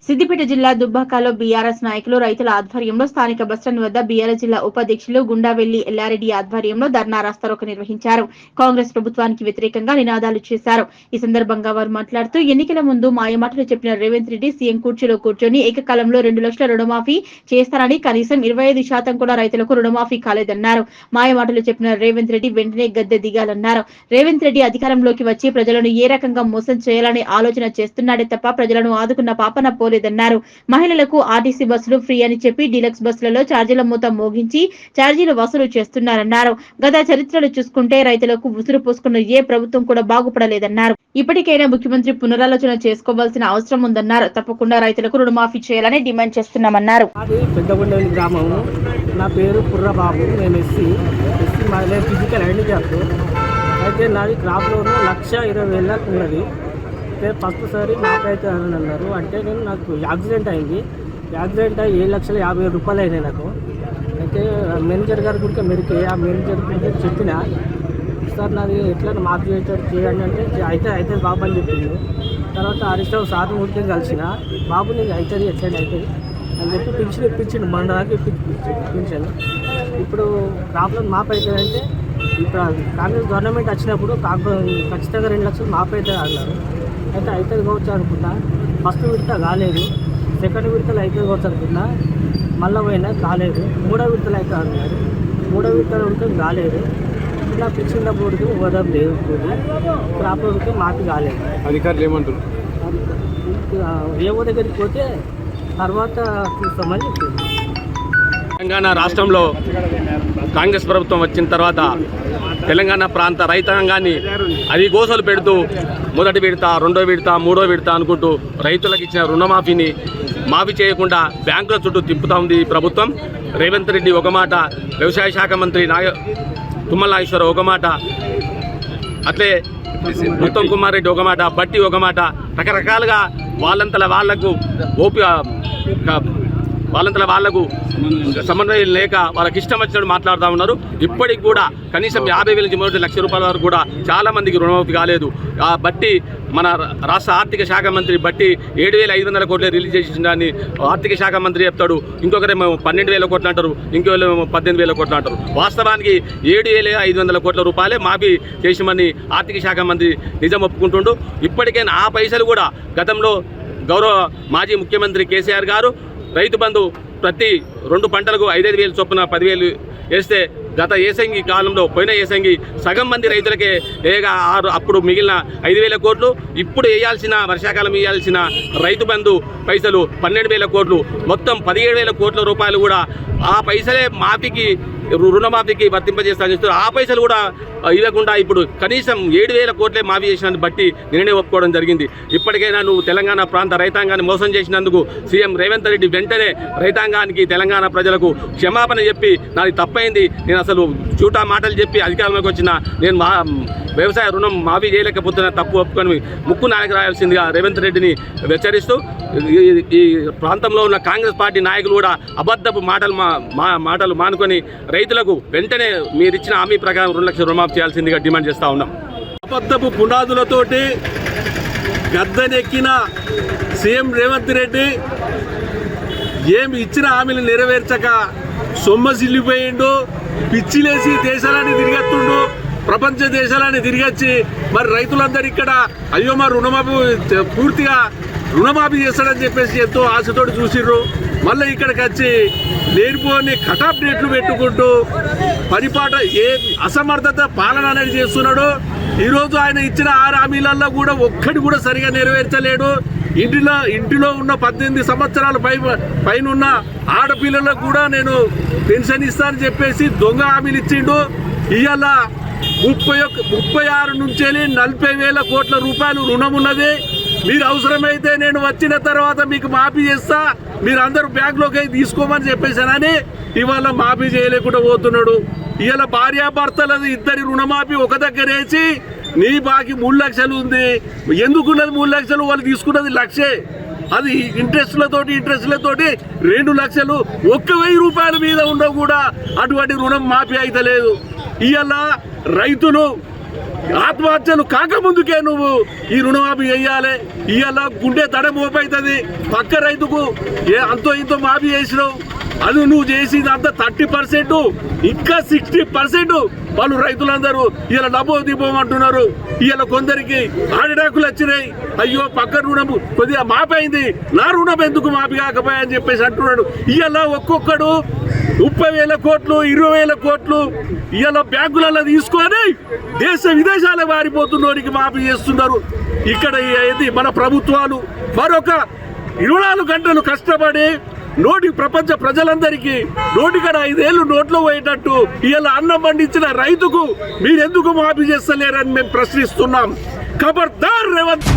సిద్దిపేట జిల్లా దుబ్బాకలో బీఆర్ఎస్ నాయకులు రైతుల ఆధ్వర్యంలో స్థానిక బస్టాండ్ వద్ద బీఆర్ఎస్ జిల్లా ఉపాధ్యక్షులు గుండావెల్లి ఎల్లారెడ్డి ఆధ్వర్యంలో ధర్నా రాస్తారోకో నిర్వహించారు. కాంగ్రెస్ ప్రభుత్వానికి వ్యతిరేకంగా నినాదాలు చేశారు. ఈ సందర్భంగా వారు మాట్లాడుతూ ఎన్నికల ముందు మాయమాటలు చెప్పిన రేవంత్ రెడ్డి సీఎం కుర్చీలో కూర్చొని ఏకకాలంలో 2 లక్షల రుణమాఫీ చేస్తారని కనీసం 25% కూడా రైతులకు రుణమాఫీ కాలేదన్నారు. మాయమాటలు చెప్పిన రేవంత్ రెడ్డి వెంటనే గద్దె దిగాలన్నారు. రేవంత్ రెడ్డి అధికారంలోకి వచ్చి ప్రజలను ఏ రకంగా మోసం చేయాలనే ఆలోచన చేస్తున్నాడే తప్ప ప్రజలను ఆదుకున్న పాపన పోలేదన్నారు. మహిళలకు ఆర్టీసీ బస్సులు ఫ్రీ అని చెప్పి డీలక్స్ బస్సులలో ఛార్జీల మూత మోగించి ఛార్జీలు వసూలు చేస్తున్నారన్నారు. గత చరిత్రలు చూసుకుంటే రైతులకు ఉసురు పోసుకున్న ఏ ప్రభుత్వం కూడా బాగుపడలేదన్నారు. ఇప్పటికైనా ముఖ్యమంత్రి పునరాలోచన చేసుకోవాల్సిన అవసరం ఉందన్నారు. తప్పకుండా రైతులకు రుణమాఫీ చేయాలని డిమాండ్ చేస్తున్నామన్నారు. పెద్దగొండలి గ్రామం. నా పేరు పుర్రబాబు. నేను ఎస్సీ ఫిజికల్ హ్యాండిక్యాప్. అయితే నాది క్రాప్ లోన్ 1,20,000 ఉన్నది. అయితే ఫస్ట్ సారి నాకైతే అని అన్నారు. అంటే నాకు యాక్సిడెంట్ అయింది. యాక్సిడెంట్ అయ్యి 7,50,000 అయినాయి నాకు. అయితే మేనేజర్ గారు కూడా మెరికి ఆ మేనేజర్ కూడా చెప్పిన సార్ నాది ఎట్లా మాఫీ చేయండి అంటే అయితే బాబు అని చెప్పింది. తర్వాత హరీష్రావు సార్ ఊరికే కలిసిన బాబు నీకు అవుతుంది ఎట్లయినా అవుతుంది అని చెప్పి పెన్షన్ ఇప్పించిండు. మన దాకా ఇప్పించాను. ఇప్పుడు ప్రాబ్లం మాపు అవుతుంది అంటే ఇప్పుడు కాంగ్రెస్ గవర్నమెంట్ వచ్చినప్పుడు ఖచ్చితంగా 2 లక్షలు మాపు అవుతుంది అన్నారు. అయితే అవుతుంది కావచ్చు అనుకున్నా. ఫస్ట్ విడత కాలేదు. సెకండ్ విడతలు అవుతుంది కావచ్చు అనుకున్నా. మళ్ళీ పోయినా కాలేదు. 3వ విడతలు అయితే అన్నారు. 3వ విడతలు ఉంటే కాలేదు. ఇలా పిచ్చిన బోర్డుకి వదం లేదు. ప్రాపర్కి మాకు కాలేదు. అధికారులు ఏమంటారు? ఏవో దగ్గరికి పోతే తర్వాత చూస్తామని చెప్పింది. తెలంగాణ రాష్ట్రంలో కాంగ్రెస్ ప్రభుత్వం వచ్చిన తర్వాత తెలంగాణ ప్రాంత రైతాంగాన్ని అది గోసలు పెడుతూ మొదటి విడత, 2వ విడత, 3వ విడత అనుకుంటూ రైతులకు ఇచ్చిన రుణమాఫీని మాఫీ చేయకుండా బ్యాంకుల చుట్టూ తిప్పుతా ఉంది ఈ ప్రభుత్వం. రేవంత్ రెడ్డి ఒక మాట, వ్యవసాయ శాఖ మంత్రి తుమ్మల నాగేశ్వరరావు ఒక మాట, అట్లే ఉత్తమ్ కుమార్ రెడ్డి ఒక మాట, బట్టి ఒక మాట, రకరకాలుగా వాళ్ళంతలా వాళ్లకు సమన్వయం లేక వాళ్ళకి ఇష్టం వచ్చినట్టు మాట్లాడుతూ ఉన్నారు. ఇప్పటికి కూడా కనీసం 50,000 నుంచి 1 లక్ష రూపాయల వరకు కూడా చాలా మందికి రుణమాఫీ కాలేదు. ఆ బట్టి మన రాష్ట్ర ఆర్థిక శాఖ మంత్రి బట్టి 7,500 కోట్లు రిలీజ్ చేసిందని ఆర్థిక శాఖ మంత్రి చెప్తాడు. ఇంకొకరేమో 12,000 కోట్లు అంటారు, ఇంకొకరేమో 18,000 కోట్లు అంటారు. వాస్తవానికి 7,500 కోట్ల రూపాయలే మాఫీ చేసామని ఆర్థిక శాఖ మంత్రి నిజం ఒప్పుకుంటుండు. ఇప్పటికైనా ఆ పైసలు కూడా గతంలో గౌరవ మాజీ ముఖ్యమంత్రి కేసీఆర్ గారు రైతు బంధు ప్రతి 2 పంటలకు 5,000 చొప్పున 10,000 వేస్తే గత ఏసంగి కాలంలో పోయిన ఏసంగి సగం మంది రైతులకే ఏగా అప్పుడు మిగిలిన 5,000 కోట్లు, ఇప్పుడు వేయాల్సిన వర్షాకాలం వేయాల్సిన రైతు బంధు పైసలు 12,000 కోట్లు, మొత్తం 17,000 కోట్ల రూపాయలు కూడా ఆ పైసలే రుణమాఫీకి వర్తింపజేస్తానని చెప్తారు. ఆ పైసలు కూడా ఇవ్వకుండా ఇప్పుడు కనీసం 7,000 కోట్లే మాఫీ చేసినందుకు బట్టి నిర్ణయం ఒప్పుకోవడం జరిగింది. ఇప్పటికైనా నువ్వు తెలంగాణ ప్రాంత రైతాంగాన్ని మోసం చేసినందుకు సీఎం రేవంత్ రెడ్డి వెంటనే రైతాంగానికి, తెలంగాణ ప్రజలకు క్షమాపణ చెప్పి నాది తప్పైంది, నేను అసలు చూటా మాటలు చెప్పి అధికారంలోకి వచ్చిన నేను వ్యవసాయ రుణం మాఫీ చేయలేకపోతున్నా, తప్పు ఒప్పుకొని ముక్కు నాయకు రాయాల్సిందిగా రేవంత్ రెడ్డిని హెచ్చరిస్తూ ఈ ప్రాంతంలో ఉన్న కాంగ్రెస్ పార్టీ నాయకులు కూడా అబద్ధపు మాటలు మానుకొని రైతులకు వెంటనే మీరిచ్చిన హామీ ప్రకారం 2 లక్షల రుణమాఫీ చేయాల్సిందిగా డిమాండ్ చేస్తూ ఉన్నాం. అబద్ధపు పునాదులతోటి గద్దెనెక్కిన సీఎం రేవంత్ రెడ్డి ఏమి ఇచ్చిన హామీలు నెరవేర్చక సొమ్మసిల్లిపోయిండు. పిచ్చిలేసి దేశాలని తిరిగెత్తుండు, ప్రపంచ దేశాలని తిరిగొచ్చి మరి రైతులందరూ ఇక్కడ అయ్యో మా రుణమాఫీ పూర్తిగా రుణమాఫీ చేస్తాడని చెప్పేసి ఎంతో ఆశతోటి చూసిర్రు. మళ్ళీ ఇక్కడికి వచ్చి లేనిపోని కటాప్ రేట్లు పెట్టుకుంటూ పరిపాట అసమర్థత పాలన అనేది చేస్తున్నాడు. ఈరోజు ఆయన ఇచ్చిన 6 హామీలలో కూడా ఒక్కటి కూడా సరిగా నెరవేర్చలేడు. ఇంటిలో ఉన్న 18 సంవత్సరాల పైన ఉన్న ఆడపిల్లలకు కూడా నేను పెన్షన్ ఇస్తానని చెప్పేసి దొంగ హామీలు ఇచ్చిండు. ఇవాళ 36 నుంచి 40,000 కోట్ల రూపాయలు రుణం ఉన్నది. మీరు అవసరమైతే నేను వచ్చిన తర్వాత మీకు మాఫీ చేస్తా, మీరు అందరూ బ్యాంకులోకి తీసుకోమని చెప్పేసానని ఇవాళ మాఫీ చేయలేకుండా పోతున్నాడు. ఇవాళ భార్యాభర్తలది ఇద్దరి రుణమాఫీ ఒక దగ్గర వేసి నీ బాకీ 3 లక్షలు ఉంది, ఎందుకున్నది 3 లక్షలు, వాళ్ళు తీసుకున్నది 1,00,000, అది ఇంట్రెస్ట్లతోటి 2 లక్షలు, 1,000 రూపాయల మీద ఉండవు కూడా అటువంటి రుణం మాఫీ అయితే లేదు. ఇవాళ రైతులు ఆత్మహత్యలు కాకముందుకే నువ్వు ఈ రుణమాఫీ చేయాలి. ఇవాళ గుండె దడ మోపైతుంది. పక్క రైతుకు అంతో ఇంతో మాఫీ చేసినావు, అది నువ్వు చేసింది అంతా 30%, ఇంకా 60% వాళ్ళు రైతులందరూ ఇలా డబ్బు దిపోమంటున్నారు. ఇలా కొందరికి ఆడడాకులు వచ్చినాయి. అయ్యో పక్క రుణం కొద్దిగా మాపైంది, నా రుణం ఎందుకు మాఫీ కాకపోయాయని చెప్పేసి అంటున్నాడు. ఇలా ఒక్కొక్కడు 30,000 కోట్లు 20,000 కోట్లు ఇలా బ్యాంకులలో తీసుకొని దేశ విదేశాల వారిపోతున్నోరికి మాఫీ చేస్తున్నారు. ఇక్కడ ఏది మన ప్రభుత్వాలు మరొక 24 గంటలు కష్టపడి ప్రపంచ ప్రజలందరికీ నోటికడ 5 ఏళ్ళు నోట్లో పోయేటట్టు ఇలా అన్నం పండించిన రైతుకు మీరెందుకు మాఫీ చేస్తలేరని మేము ప్రశ్నిస్తున్నాం. ఖబర్దార్ రేవంత్.